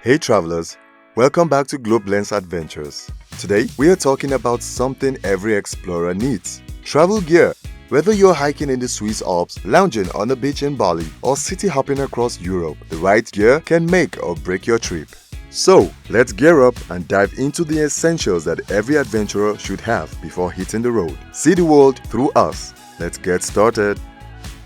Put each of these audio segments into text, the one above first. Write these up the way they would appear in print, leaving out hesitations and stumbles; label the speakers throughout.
Speaker 1: Hey travelers, welcome back to Globe Lens Adventures. Today, we are talking about something every explorer needs: travel gear. Whether you're hiking in the Swiss Alps, lounging on a beach in Bali, or city hopping across Europe, the right gear can make or break your trip. So, let's gear up and dive into the essentials that every adventurer should have before hitting the road. See the world through us. Let's get started.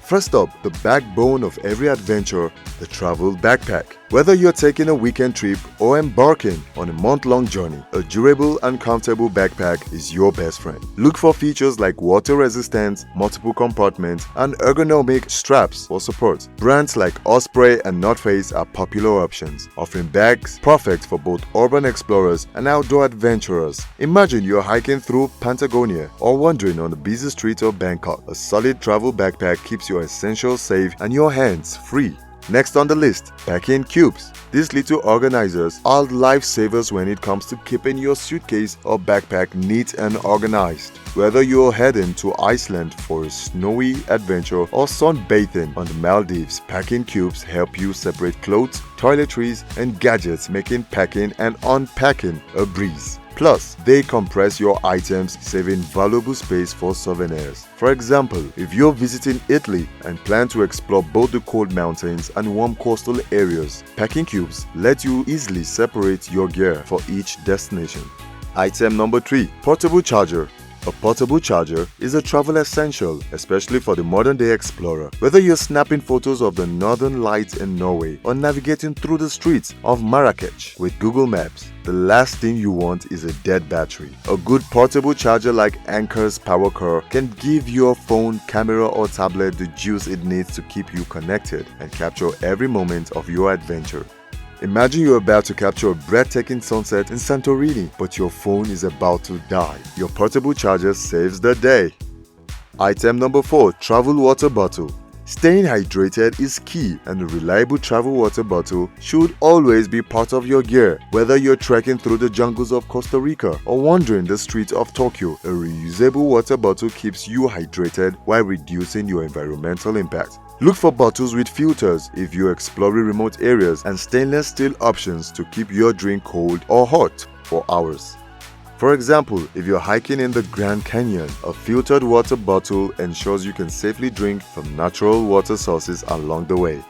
Speaker 1: First up, the backbone of every adventure, the travel backpack. Whether you're taking a weekend trip or embarking on a month-long journey, a durable and comfortable backpack is your best friend. Look for features like water resistance, multiple compartments, and ergonomic straps for support. Brands like Osprey and North Face are popular options, offering bags perfect for both urban explorers and outdoor adventurers. Imagine you're hiking through Patagonia or wandering on the busy streets of Bangkok. A solid travel backpack keeps your essentials safe and your hands free. Next on the list, packing cubes. These little organizers are lifesavers when it comes to keeping your suitcase or backpack neat and organized. Whether you're heading to Iceland for a snowy adventure or sunbathing on the Maldives, packing cubes help you separate clothes, toiletries, and gadgets, making packing and unpacking a breeze. Plus, they compress your items, saving valuable space for souvenirs. For example, if you're visiting Italy and plan to explore both the cold mountains and warm coastal areas, packing cubes let you easily separate your gear for each destination. Item number 3. Portable charger. A portable charger is a travel essential, especially for the modern-day explorer. Whether you're snapping photos of the northern lights in Norway or navigating through the streets of Marrakech with Google Maps, the last thing you want is a dead battery. A good portable charger like Anker's Power Core can give your phone, camera, or tablet the juice it needs to keep you connected and capture every moment of your adventure. Imagine you're about to capture a breathtaking sunset in Santorini, but your phone is about to die. Your portable charger saves the day. Item number 4. Travel water bottle. Staying hydrated is key, and a reliable travel water bottle should always be part of your gear. Whether you're trekking through the jungles of Costa Rica or wandering the streets of Tokyo, a reusable water bottle keeps you hydrated while reducing your environmental impact. Look for bottles with filters if you're exploring remote areas, and stainless steel options to keep your drink cold or hot for hours. For example, if you're hiking in the Grand Canyon, a filtered water bottle ensures you can safely drink from natural water sources along the way.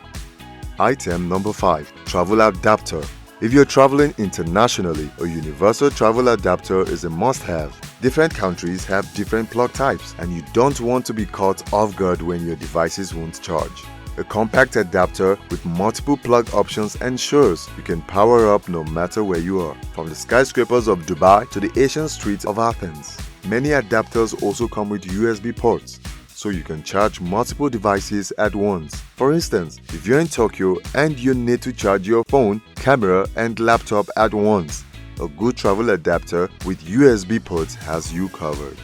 Speaker 1: Item number 5. Travel adapter. If you're traveling internationally, a universal travel adapter is a must-have. Different countries have different plug types, and you don't want to be caught off guard when your devices won't charge. A compact adapter with multiple plug options ensures you can power up no matter where you are, from the skyscrapers of Dubai to the ancient streets of Athens. Many adapters also come with USB ports, so you can charge multiple devices at once. For instance, if you're in Tokyo and you need to charge your phone, camera, and laptop at once, a good travel adapter with USB ports has you covered.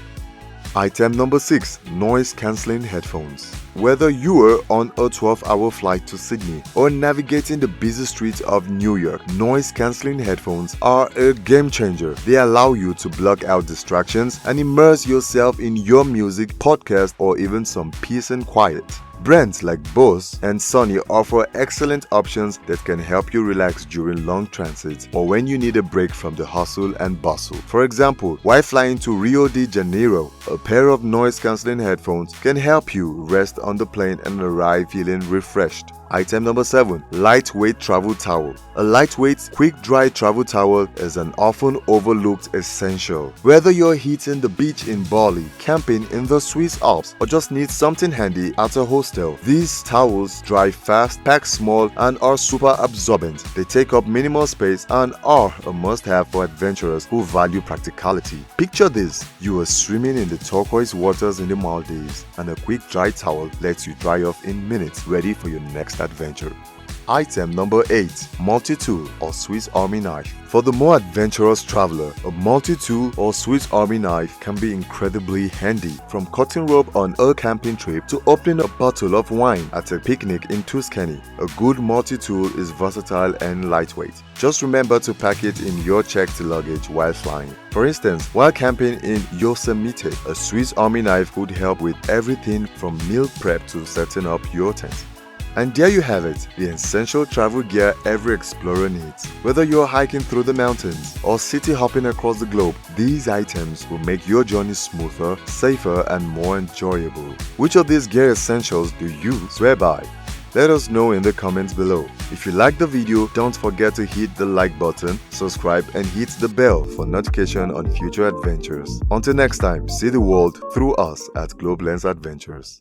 Speaker 1: Item number 6. Noise-cancelling headphones. Whether you are on a 12-hour flight to Sydney or navigating the busy streets of New York, noise-cancelling headphones are a game changer. They allow you to block out distractions and immerse yourself in your music, podcast, or even some peace and quiet. Brands like Bose and Sony offer excellent options that can help you relax during long transits or when you need a break from the hustle and bustle. For example, while flying to Rio de Janeiro, a pair of noise-cancelling headphones can help you rest on the plane and arrive feeling refreshed. Item number 7. Lightweight travel towel. A lightweight, quick-dry travel towel is an often overlooked essential. Whether you're hitting the beach in Bali, camping in the Swiss Alps, or just need something handy at a hostel, these towels dry fast, pack small, and are super absorbent. They take up minimal space and are a must-have for adventurers who value practicality. Picture this: you are swimming in the turquoise waters in the Maldives, and a quick dry towel lets you dry off in minutes, ready for your next adventure. Item number 8. Multi-tool or Swiss Army knife. For the more adventurous traveler, a multi-tool or Swiss Army knife can be incredibly handy. From cutting rope on a camping trip to opening a bottle of wine at a picnic in Tuscany, a good multi-tool is versatile and lightweight. Just remember to pack it in your checked luggage while flying. For instance, while camping in Yosemite, a Swiss Army knife could help with everything from meal prep to setting up your tent. And there you have it, the essential travel gear every explorer needs. Whether you're hiking through the mountains or city hopping across the globe, these items will make your journey smoother, safer, and more enjoyable. Which of these gear essentials do you swear by? Let us know in the comments below. If you liked the video, don't forget to hit the like button, subscribe, and hit the bell for notification on future adventures. Until next time, see the world through us at Globe Lens Adventures.